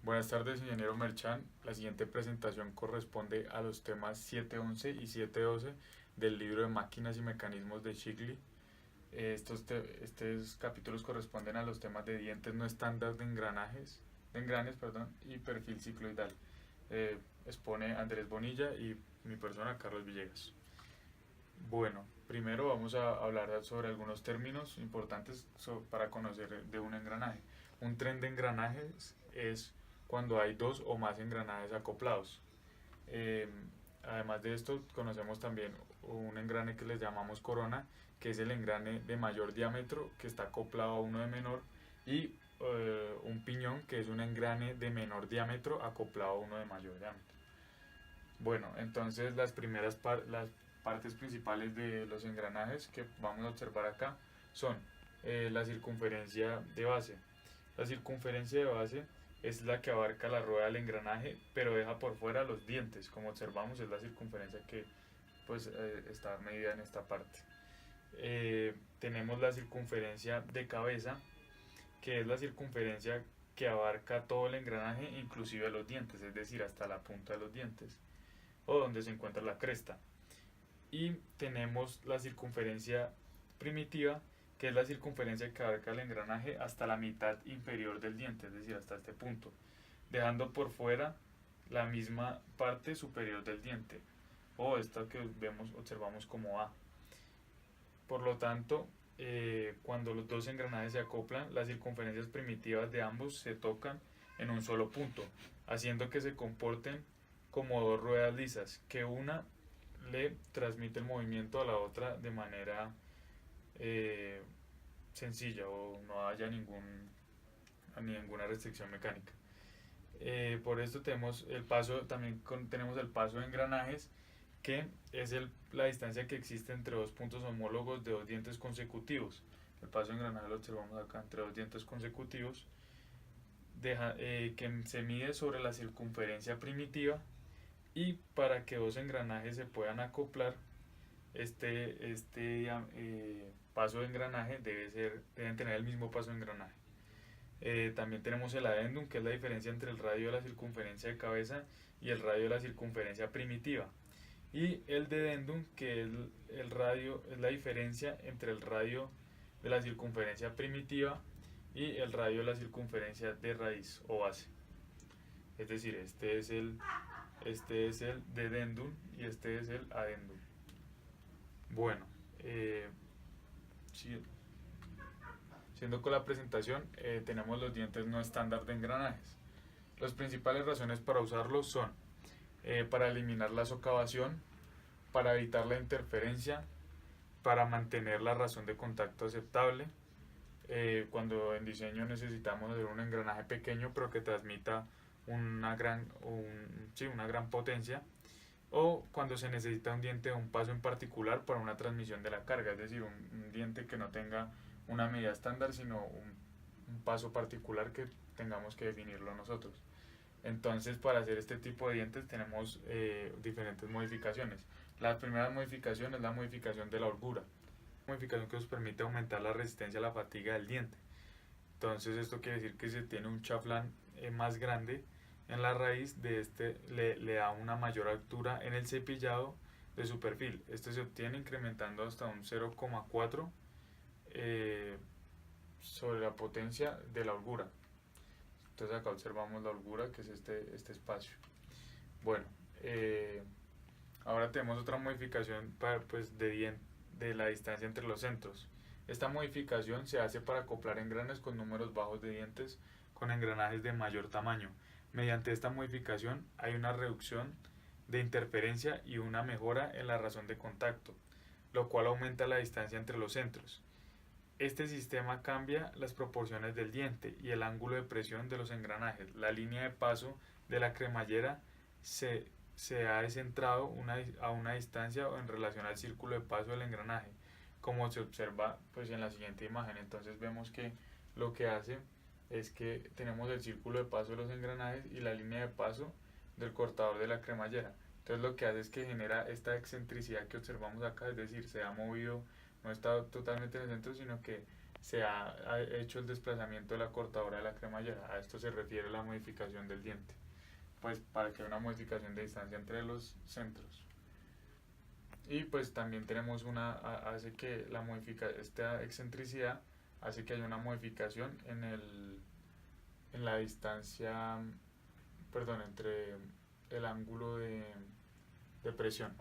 Buenas tardes, ingeniero Merchan. La siguiente presentación corresponde a los temas 711 y 712 del libro de Máquinas y Mecanismos de Shigley. Estos capítulos corresponden a los temas de dientes no estándar de engranes, y perfil cicloidal. Expone Andrés Bonilla y mi persona, Carlos Villegas. Bueno, primero vamos a hablar sobre algunos términos importantes para conocer de un engranaje. Un tren de engranajes es cuando hay dos o más engranajes acoplados. Eh, Además de esto, conocemos también un engrane que les llamamos corona, que es el engrane de mayor diámetro que está acoplado a uno de menor, y un piñón, que es un engrane de menor diámetro acoplado a uno de mayor diámetro. Bueno, entonces las partes principales de los engranajes que vamos a observar acá son la circunferencia de base. La circunferencia de base es la que abarca la rueda del engranaje, pero deja por fuera los dientes. Como observamos, es la circunferencia que está medida en esta parte. Tenemos la circunferencia de cabeza, que es la circunferencia que abarca todo el engranaje, inclusive los dientes, es decir, hasta la punta de los dientes o donde se encuentra la cresta. Y tenemos la circunferencia primitiva, que es la circunferencia que abarca el engranaje hasta la mitad inferior del diente, es decir, hasta este punto, dejando por fuera la misma parte superior del diente, o esta que observamos como A. Por lo tanto, cuando los dos engranajes se acoplan, las circunferencias primitivas de ambos se tocan en un solo punto, haciendo que se comporten como dos ruedas lisas, que una le transmite el movimiento a la otra de manera eh, sencilla, o no haya ninguna restricción mecánica. Por esto tenemos el paso, tenemos el paso de engranajes, que es la distancia que existe entre dos puntos homólogos de dos dientes consecutivos. El paso de engranaje lo observamos acá entre dos dientes consecutivos, que se mide sobre la circunferencia primitiva, y para que dos engranajes se puedan acoplar, paso de engranaje deben tener el mismo paso de engranaje. También tenemos el adendum, que es la diferencia entre el radio de la circunferencia de cabeza y el radio de la circunferencia primitiva. Y el dedendum, que es es la diferencia entre el radio de la circunferencia primitiva y el radio de la circunferencia de raíz o base. Es decir, este es el dedendum y este es el adendum. Bueno, siendo con la presentación, tenemos los dientes no estándar de engranajes. Las principales razones para usarlos son para eliminar la socavación, para evitar la interferencia, para mantener la razón de contacto aceptable, cuando en diseño necesitamos hacer un engranaje pequeño pero que transmita una gran potencia, o cuando se necesita un diente de un paso en particular para una transmisión de la carga, es decir, un diente que no tenga una medida estándar, sino un paso particular que tengamos que definirlo nosotros. Entonces, para hacer este tipo de dientes tenemos diferentes modificaciones. La primera modificación es la modificación de la holgura, modificación que nos permite aumentar la resistencia a la fatiga del diente. Entonces, esto quiere decir que se tiene un chaflán más grande en la raíz de le da una mayor altura en el cepillado de su perfil. Este se obtiene incrementando hasta un 0,4 sobre la potencia de la holgura. Entonces acá observamos la holgura, que es este espacio. Bueno, ahora tenemos otra modificación de la distancia entre los centros. Esta modificación se hace para acoplar engranes con números bajos de dientes con engranajes de mayor tamaño. Mediante esta modificación hay una reducción de interferencia y una mejora en la razón de contacto, lo cual aumenta la distancia entre los centros. Este sistema cambia las proporciones del diente y el ángulo de presión de los engranajes. La línea de paso de la cremallera se ha descentrado a una distancia o en relación al círculo de paso del engranaje, como se observa en la siguiente imagen. Entonces vemos que lo que hace es que tenemos el círculo de paso de los engranajes y la línea de paso del cortador de la cremallera. Entonces lo que hace es que genera esta excentricidad que observamos acá, es decir, se ha movido, no está totalmente en el centro, sino que se ha hecho el desplazamiento de la cortadora de la cremallera. A esto se refiere la modificación del diente, pues para que haya una modificación de distancia entre los centros. Y pues también tenemos hace que esta excentricidad hace que haya una modificación en la distancia, perdón, entre el ángulo de presión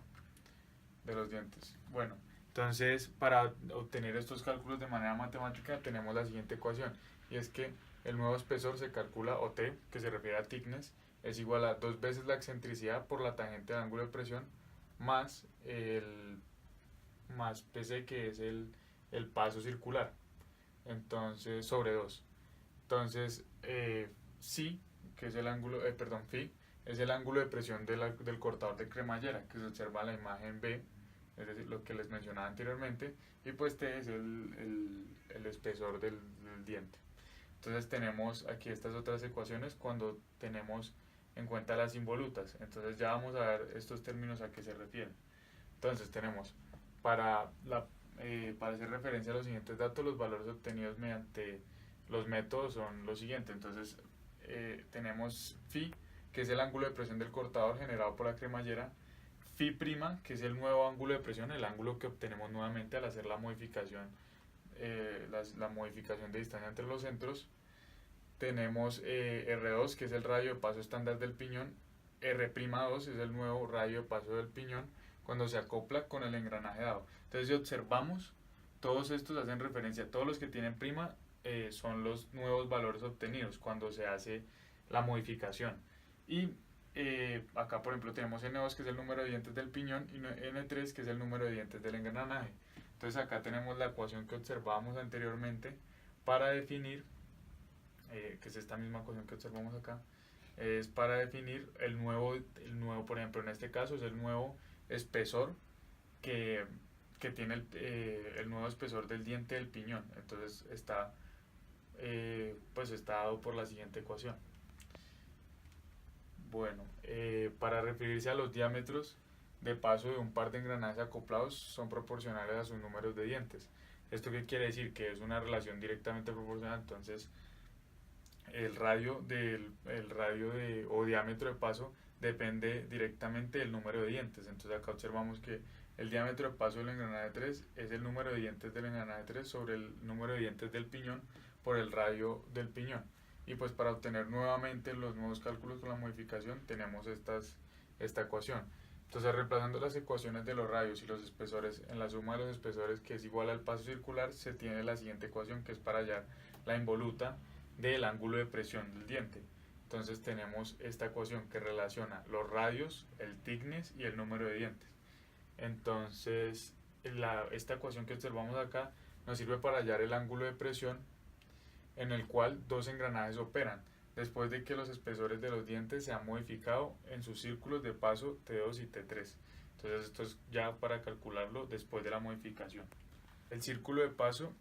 de los dientes. Bueno, entonces para obtener estos cálculos de manera matemática tenemos la siguiente ecuación, y es que el nuevo espesor se calcula, o T, que se refiere a thickness, es igual a 2 veces la excentricidad por la tangente del ángulo de presión más PC, que es el paso circular, entonces sobre 2. Entonces, psi, que es el ángulo, perdón, phi, es el ángulo de presión del cortador de cremallera, que se observa en la imagen B, es decir, lo que les mencionaba anteriormente, y pues T es el espesor del diente. Entonces tenemos aquí estas otras ecuaciones cuando tenemos en cuenta las involutas. Entonces ya vamos a ver estos términos a qué se refieren. Entonces tenemos, para hacer referencia a los siguientes datos, los valores obtenidos mediante los métodos son los siguientes. Entonces tenemos phi, que es el ángulo de presión del cortador generado por la cremallera, phi prima, que es el nuevo ángulo de presión, el ángulo que obtenemos nuevamente al hacer la modificación de distancia entre los centros. Tenemos R2, que es el radio de paso estándar del piñón. R'2 es el nuevo radio de paso del piñón cuando se acopla con el engranaje dado. Entonces, si observamos, todos estos hacen referencia, todos los que tienen prima son los nuevos valores obtenidos cuando se hace la modificación. Y acá, por ejemplo, tenemos N2, que es el número de dientes del piñón, y N3, que es el número de dientes del engranaje. Entonces, acá tenemos la ecuación que observábamos anteriormente para definir, que es esta misma ecuación que observamos acá, es para definir el nuevo, por ejemplo, en este caso es el nuevo espesor que tiene el nuevo espesor del diente del piñón. Entonces está dado por la siguiente ecuación. Bueno, para referirse a los diámetros de paso de un par de engranajes acoplados son proporcionales a sus números de dientes. ¿Esto qué quiere decir? Que es una relación directamente proporcional. Entonces el radio o diámetro de paso depende directamente del número de dientes. Entonces acá observamos que el diámetro de paso del engranaje 3 es el número de dientes del engranaje 3 sobre el número de dientes del piñón por el radio del piñón. Y pues para obtener nuevamente los nuevos cálculos con la modificación tenemos esta ecuación. Entonces, reemplazando las ecuaciones de los radios y los espesores en la suma de los espesores, que es igual al paso circular, se tiene la siguiente ecuación, que es para hallar la involuta del ángulo de presión del diente. Entonces tenemos esta ecuación que relaciona los radios, el thickness y el número de dientes. Entonces esta ecuación que observamos acá nos sirve para hallar el ángulo de presión en el cual dos engranajes operan después de que los espesores de los dientes se han modificado en sus círculos de paso T2 y T3. Entonces esto es ya para calcularlo después de la modificación. El círculo de paso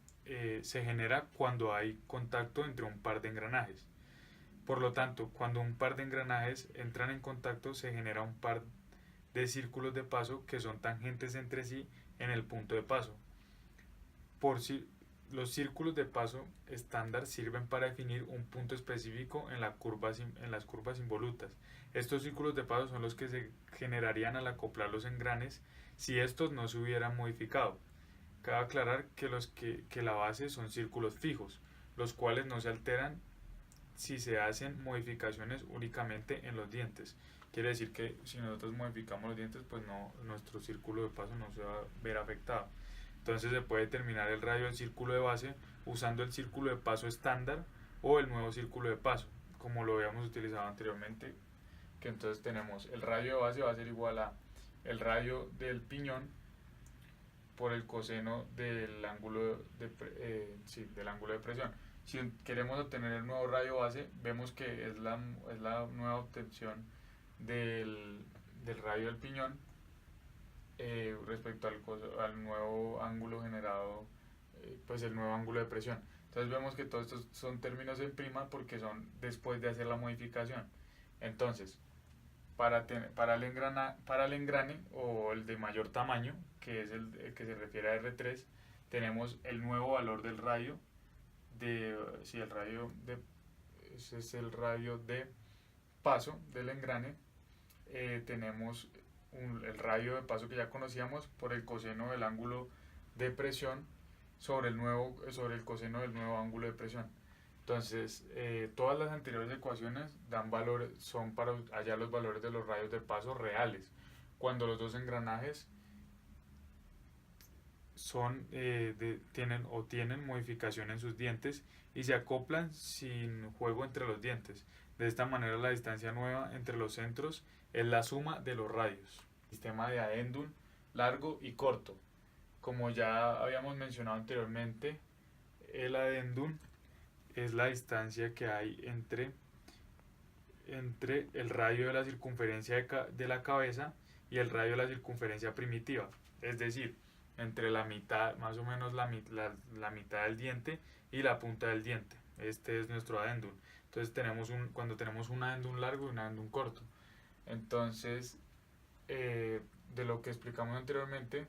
se genera cuando hay contacto entre un par de engranajes. Por lo tanto, cuando un par de engranajes entran en contacto, se genera un par de círculos de paso que son tangentes entre sí en el punto de paso. Los círculos de paso estándar sirven para definir un punto específico en las curvas involutas. Estos círculos de paso son los que se generarían al acoplar los engranes si estos no se hubieran modificado. Cabe aclarar que la base son círculos fijos, los cuales no se alteran si se hacen modificaciones únicamente en los dientes. Quiere decir que si nosotros modificamos los dientes, pues nuestro círculo de paso no se va a ver afectado. Entonces se puede determinar el radio del círculo de base usando el círculo de paso estándar o el nuevo círculo de paso, como lo habíamos utilizado anteriormente, que entonces tenemos el radio de base va a ser igual a el radio del piñón por el coseno del ángulo del ángulo de presión. Si queremos obtener el nuevo radio base, vemos que es la nueva obtención del radio del piñón respecto al nuevo ángulo generado, pues el nuevo ángulo de presión. Entonces vemos que todos estos son términos en prima porque son después de hacer la modificación. Entonces, para el engrane o el de mayor tamaño, que es el que se refiere a R3, tenemos el nuevo valor del radio sí, el radio de, ese es el radio de paso del engrane. Tenemos el radio de paso que ya conocíamos por el coseno del ángulo de presión sobre el coseno del nuevo ángulo de presión. Entonces, todas las anteriores ecuaciones dan valores, son para hallar los valores de los radios de paso reales, cuando los dos engranajes tienen modificación en sus dientes y se acoplan sin juego entre los dientes. De esta manera, la distancia nueva entre los centros es la suma de los radios. Sistema de adendum largo y corto. Como ya habíamos mencionado anteriormente, el adendum es la distancia que hay entre el radio de la circunferencia de la cabeza y el radio de la circunferencia primitiva. Es decir, entre la mitad, más o menos la mitad del diente y la punta del diente. Este es nuestro adendum. Entonces cuando tenemos un adendum largo y un adendum corto. Entonces, de lo que explicamos anteriormente,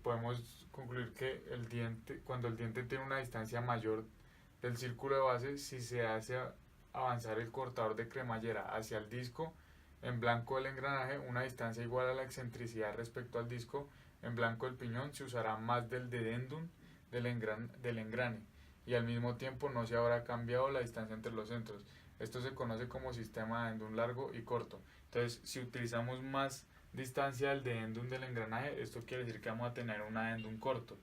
podemos concluir que cuando el diente tiene una distancia mayor del círculo de base, si se hace avanzar el cortador de cremallera hacia el disco en blanco del engranaje, una distancia igual a la excentricidad respecto al disco en blanco del piñón, se usará más del dedendum del engrane y al mismo tiempo no se habrá cambiado la distancia entre los centros. Esto se conoce como sistema de adendum largo y corto. Entonces, si utilizamos más distancia del dedendum del engranaje, esto quiere decir que vamos a tener un adendum corto.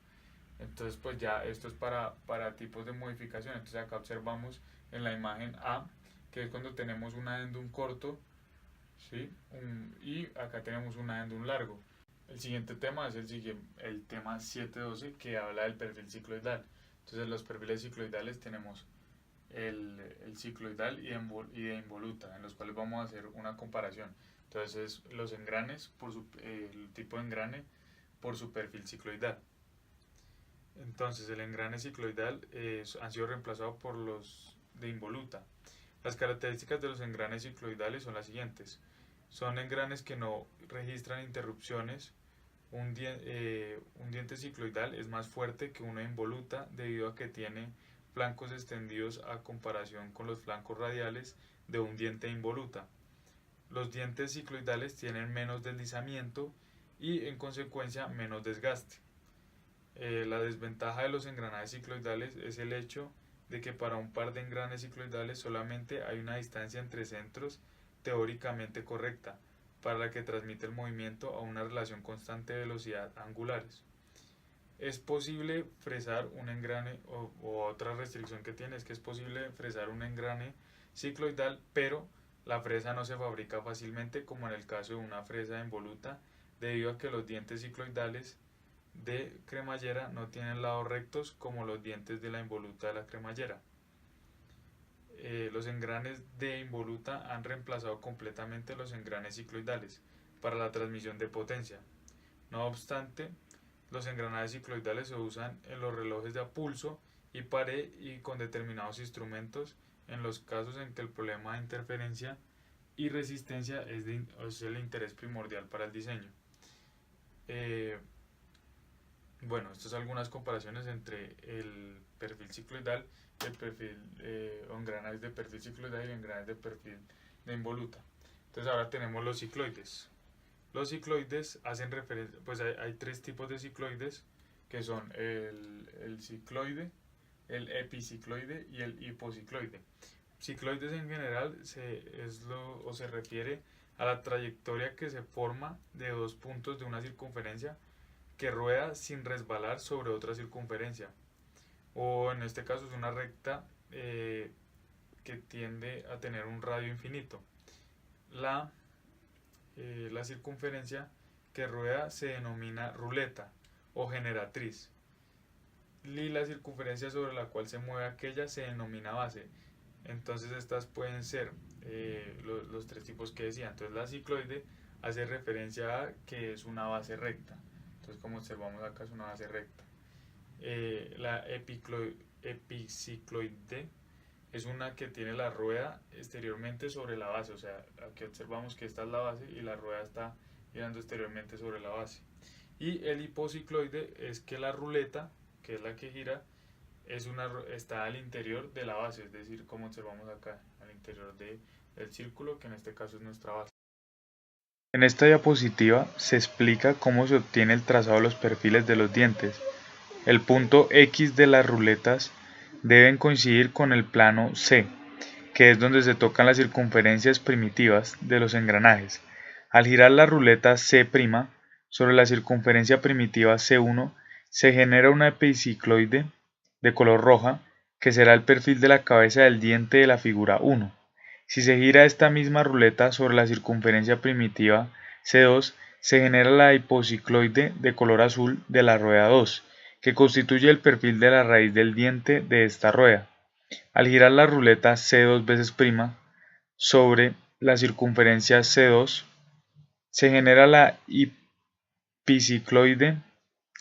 Entonces, pues ya esto es para tipos de modificación. Entonces acá observamos en la imagen A, que es cuando tenemos un adendum corto, ¿sí? Y acá tenemos un adendum largo. El siguiente tema es el tema 712, que habla del perfil cicloidal. Entonces, los perfiles cicloidales tenemos el cicloidal y de involuta, en los cuales vamos a hacer una comparación. Entonces, los engranes, el tipo de engrane por su perfil cicloidal. Entonces, el engrane cicloidal han sido reemplazados por los de involuta. Las características de los engranes cicloidales son las siguientes. Son engranes que no registran interrupciones. Un diente cicloidal es más fuerte que una involuta debido a que tiene flancos extendidos a comparación con los flancos radiales de un diente involuta. Los dientes cicloidales tienen menos deslizamiento y en consecuencia menos desgaste. La desventaja de los engranajes cicloidales es el hecho de que para un par de engranes cicloidales solamente hay una distancia entre centros teóricamente correcta, para la que transmite el movimiento a una relación constante de velocidad angulares. Es posible fresar un engrane, o otra restricción que tiene es que es posible fresar un engrane cicloidal, pero la fresa no se fabrica fácilmente como en el caso de una fresa involuta, debido a que los dientes cicloidales de cremallera no tienen lados rectos como los dientes de la involuta de la cremallera. Los engranes de involuta han reemplazado completamente los engranes cicloidales para la transmisión de potencia. No obstante, los engranajes cicloidales se usan en los relojes de pulso y pared y con determinados instrumentos en los casos en que el problema de interferencia y resistencia es el interés primordial para el diseño. Bueno, estas son algunas comparaciones entre el perfil cicloidal y el perfil engranajes de perfil cicloidal y engranajes de perfil de involuta. Entonces ahora tenemos los cicloides. Los cicloides hacen referencia, pues hay tres tipos de cicloides, que son el cicloide, el epicicloide y el hipocicloide. Cicloides en general se refiere a la trayectoria que se forma de dos puntos de una circunferencia que rueda sin resbalar sobre otra circunferencia, o en este caso es una recta que tiende a tener un radio infinito. La circunferencia que rueda se denomina ruleta o generatriz, y la circunferencia sobre la cual se mueve aquella se denomina base. Entonces estas pueden ser los tres tipos que decía. Entonces la cicloide hace referencia a que es una base recta. Entonces, como observamos acá, es una base recta. La epicicloide es una que tiene la rueda exteriormente sobre la base. O sea, aquí observamos que esta es la base y la rueda está girando exteriormente sobre la base. Y el hipocicloide es que la ruleta, que es la que gira, está al interior de la base, es decir, como observamos acá, al interior del círculo, que en este caso es nuestra base. En esta diapositiva se explica cómo se obtiene el trazado de los perfiles de los dientes. El punto X de las ruletas deben coincidir con el plano C, que es donde se tocan las circunferencias primitivas de los engranajes. Al girar la ruleta C' sobre la circunferencia primitiva C1, se genera una epicicloide de color roja, que será el perfil de la cabeza del diente de la figura 1. Si se gira esta misma ruleta sobre la circunferencia primitiva C2, se genera la hipocicloide de color azul de la rueda 2, que constituye el perfil de la raíz del diente de esta rueda. Al girar la ruleta C dos veces prima sobre la circunferencia C2, se genera la epicicloide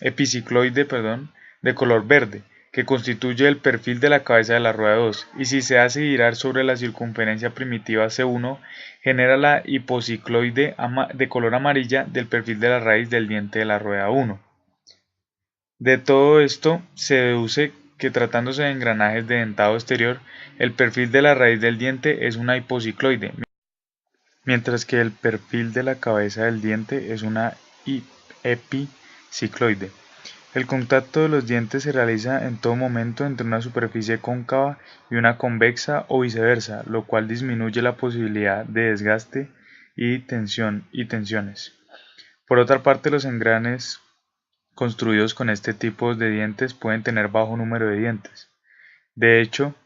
de color verde, que constituye el perfil de la cabeza de la rueda 2, y si se hace girar sobre la circunferencia primitiva C1, genera la hipocicloide de color amarilla del perfil de la raíz del diente de la rueda 1. De todo esto se deduce que, tratándose de engranajes de dentado exterior, el perfil de la raíz del diente es una hipocicloide, mientras que el perfil de la cabeza del diente es una epicicloide. El contacto de los dientes se realiza en todo momento entre una superficie cóncava y una convexa o viceversa, lo cual disminuye la posibilidad de desgaste y tensiones. Por otra parte, los engranes construidos con este tipo de dientes pueden tener bajo número de dientes. De hecho,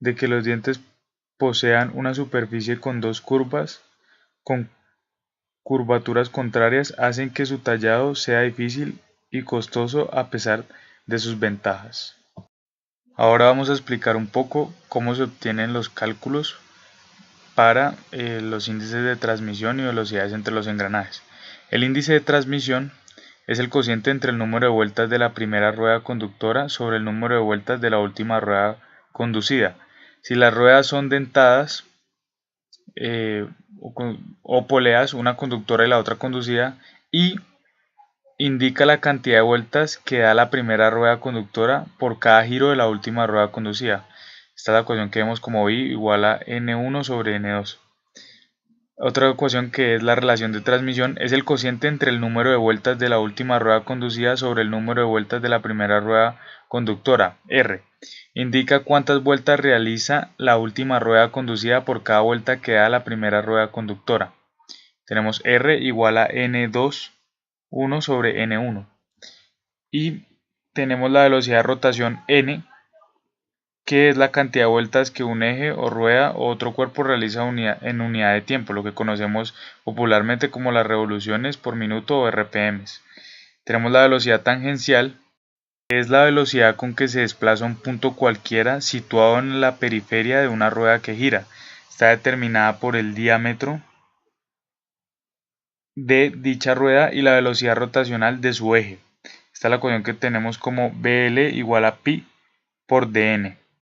de que los dientes posean una superficie con dos curvas con curvaturas contrarias hacen que su tallado sea difícil y costoso a pesar de sus ventajas. Ahora vamos a explicar un poco cómo se obtienen los cálculos para los índices de transmisión y velocidades entre los engranajes. El índice de transmisión es el cociente entre el número de vueltas de la primera rueda conductora sobre el número de vueltas de la última rueda conducida. Si las ruedas son dentadas o poleas, una conductora y la otra conducida, y indica la cantidad de vueltas que da la primera rueda conductora por cada giro de la última rueda conducida. Esta es la ecuación que vemos como I igual a N1 sobre N2. Otra ecuación, que es la relación de transmisión, es el cociente entre el número de vueltas de la última rueda conducida sobre el número de vueltas de la primera rueda conductora, R. Indica cuántas vueltas realiza la última rueda conducida por cada vuelta que da la primera rueda conductora. Tenemos R igual a N2, 1 sobre N1. Y tenemos la velocidad de rotación N, que es la cantidad de vueltas que un eje o rueda o otro cuerpo realiza en unidad de tiempo, lo que conocemos popularmente como las revoluciones por minuto o RPMs. Tenemos la velocidad tangencial, que es la velocidad con que se desplaza un punto cualquiera situado en la periferia de una rueda que gira. Está determinada por el diámetro de dicha rueda y la velocidad rotacional de su eje. Esta es la ecuación que tenemos como BL igual a pi por dn.